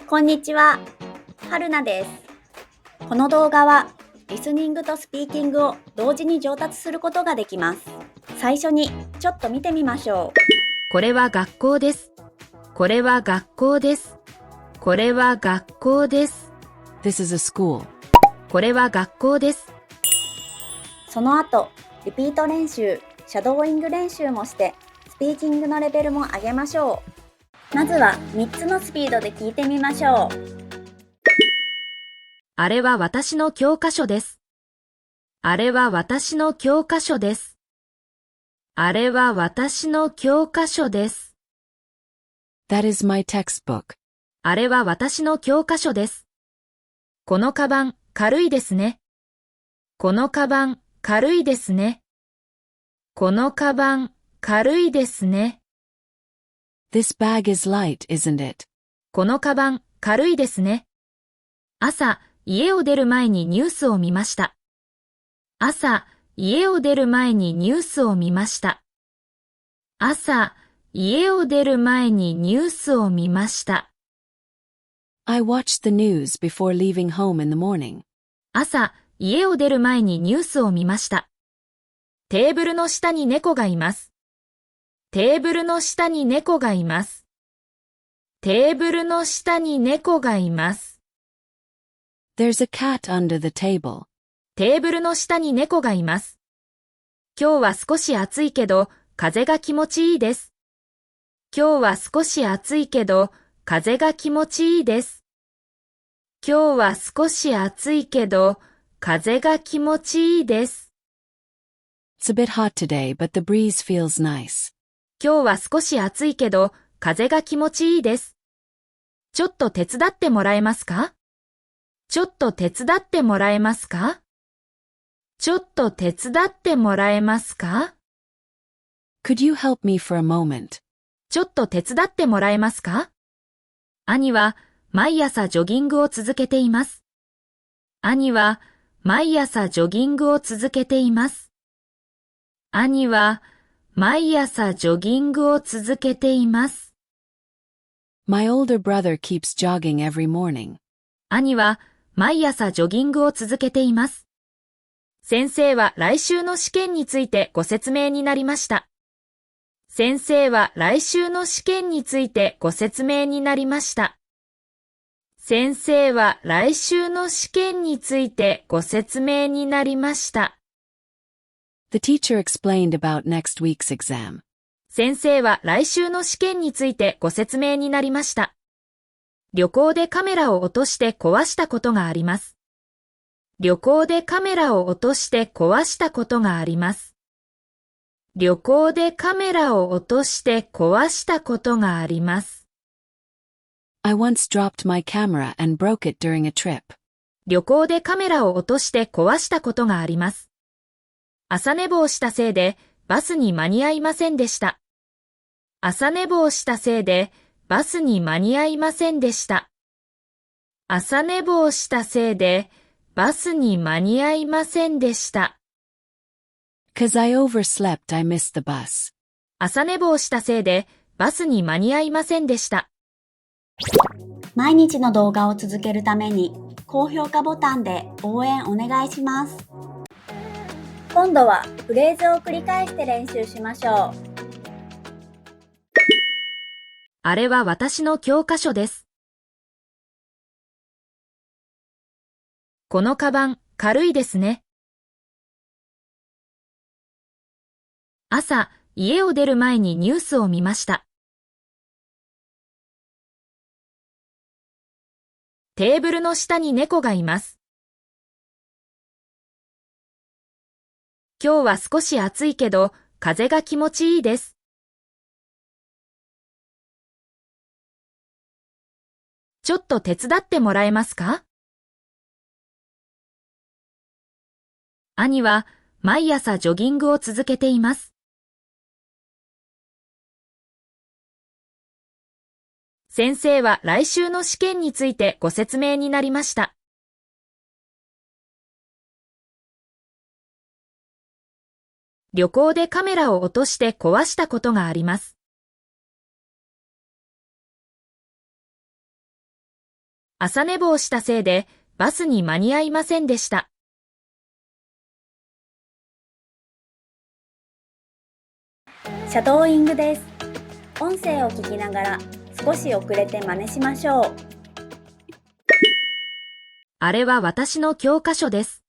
こんにちは、はるなです。この動画はリスニングとスピーキングを同時に上達することができます。最初にちょっと見てみましょう。これは学校です。これは学校です。これは学校です。This is a school. これは学校です。その後、リピート練習、シャドーイング練習もしてスピーキングのレベルも上げましょう。まずは3つのスピードで聞いてみましょう。あれは私の教科書です。あれは私の教科書です。あれは私の教科書です。That is my textbook. あれは私の教科書です。このカバン、軽いですね。このカバン、軽いですね。このカバン、軽いですね。This bag is light, isn't it? このカバン、軽いですね。朝、家を出る前にニュースを見ました。朝、家を出る前にニュースを見ました。朝、家を出る前にニュースを見ました。I watched the news before leaving home in the morning. 朝、家を出る前にニュースを見ました。テーブルの下に猫がいます。テーブルの下に猫がいます。テーブルの下に猫がいます。There's a cat under the table. テーブルの下に猫がいます。今日は少し暑いけど、風が気持ちいいです。今日は少し暑いけど、風が気持ちいいです。今日は少し暑いけど、風が気持ちいいです。It's a bit hot today, but the breeze feels nice. 今日は少し暑いけど、風が気持ちいいです。ちょっと手伝ってもらえますか？ちょっと手伝ってもらえますか？ちょっと手伝ってもらえますか？ Could you help me for a moment? ちょっと手伝ってもらえますか？兄は毎朝ジョギングを続けています。兄は毎朝ジョギングを続けています。兄は毎朝ジョギングを続けています。My older brother keeps jogging every morning. 兄は毎朝ジョギングを続けています。先生は来週の試験についてご説明になりました。先生は来週の試験についてご説明になりました。先生は来週の試験についてご説明になりました。The teacher explained about next week's exam. 先生は来週の試験についてご説明になりました。旅行でカメラを落として壊したことがあります。旅行でカメラを落として壊したことがあります。旅行でカメラを落として壊したことがあります。I once dropped my camera and broke it during a trip. 旅行でカメラを落として壊したことがあります。朝寝坊したせいでバスに間に合いませんでした。朝寝坊したせいでバスに間に合いませんでした。朝寝坊したせいでバスに間に合いませんでした。'Cause I overslept, I missed the bus. 朝寝坊したせいでバスに間に合いませんでした。毎日の動画を続けるために高評価ボタンで応援お願いします。今度はフレーズを繰り返して練習しましょう。あれは私の教科書です。このカバン、軽いですね。朝、家を出る前にニュースを見ました。テーブルの下に猫がいます。今日は少し暑いけど、風が気持ちいいです。ちょっと手伝ってもらえますか？兄は毎朝ジョギングを続けています。先生は来週の試験についてご説明になりました。旅行でカメラを落として壊したことがあります。朝寝坊したせいでバスに間に合いませんでした。シャドーイングです。音声を聞きながら少し遅れて真似しましょう。あれは私の教科書です。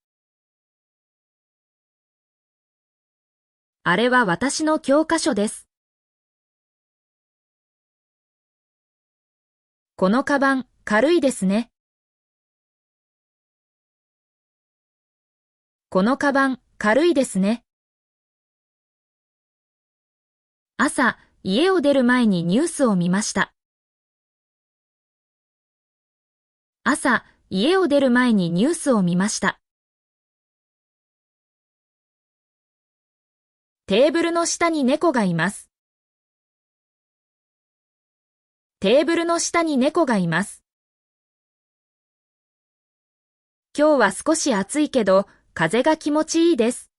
あれは私の教科書です。このカバン、軽いですね。このカバン、軽いですね。朝、家を出る前にニュースを見ました。朝、家を出る前にニュースを見ました。テーブルの下に猫がいます。テーブルの下に猫がいます。今日は少し暑いけど、風が気持ちいいです。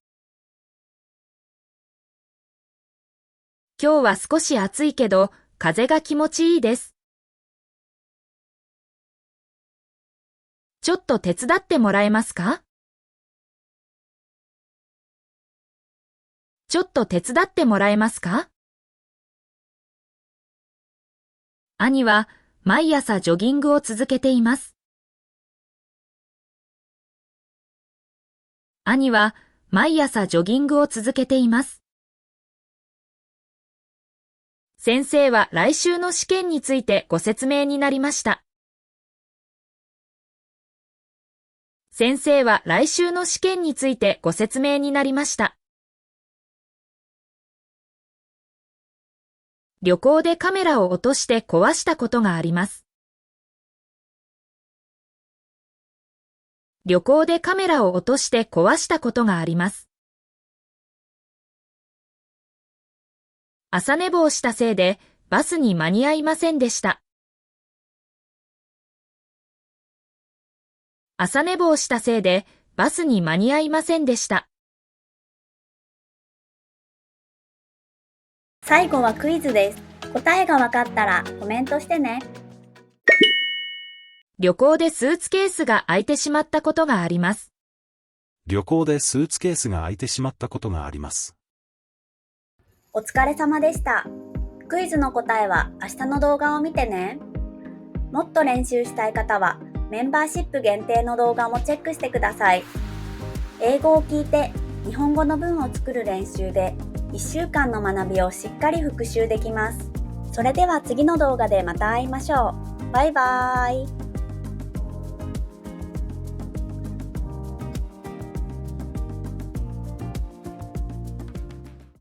今日は少し暑いけど、風が気持ちいいです。ちょっと手伝ってもらえますか？ちょっと手伝ってもらえますか？兄は毎朝ジョギングを続けています。兄は毎朝ジョギングを続けています。先生は来週の試験についてご説明になりました。先生は来週の試験についてご説明になりました。旅行でカメラを落として壊したことがあります。旅行でカメラを落として壊したことがあります。朝寝坊したせいでバスに間に合いませんでした。朝寝坊したせいでバスに間に合いませんでした。最後はクイズです。答えがわかったらコメントしてね。旅行でスーツケースが開いてしまったことがあります。旅行でスーツケースが開いてしまったことがあります。お疲れ様でした。クイズの答えは明日の動画を見てね。もっと練習したい方はメンバーシップ限定の動画もチェックしてください。英語を聞いて日本語の文を作る練習で1週間の学びをしっかり復習できます。それでは次の動画でまた会いましょう。バイバーイ。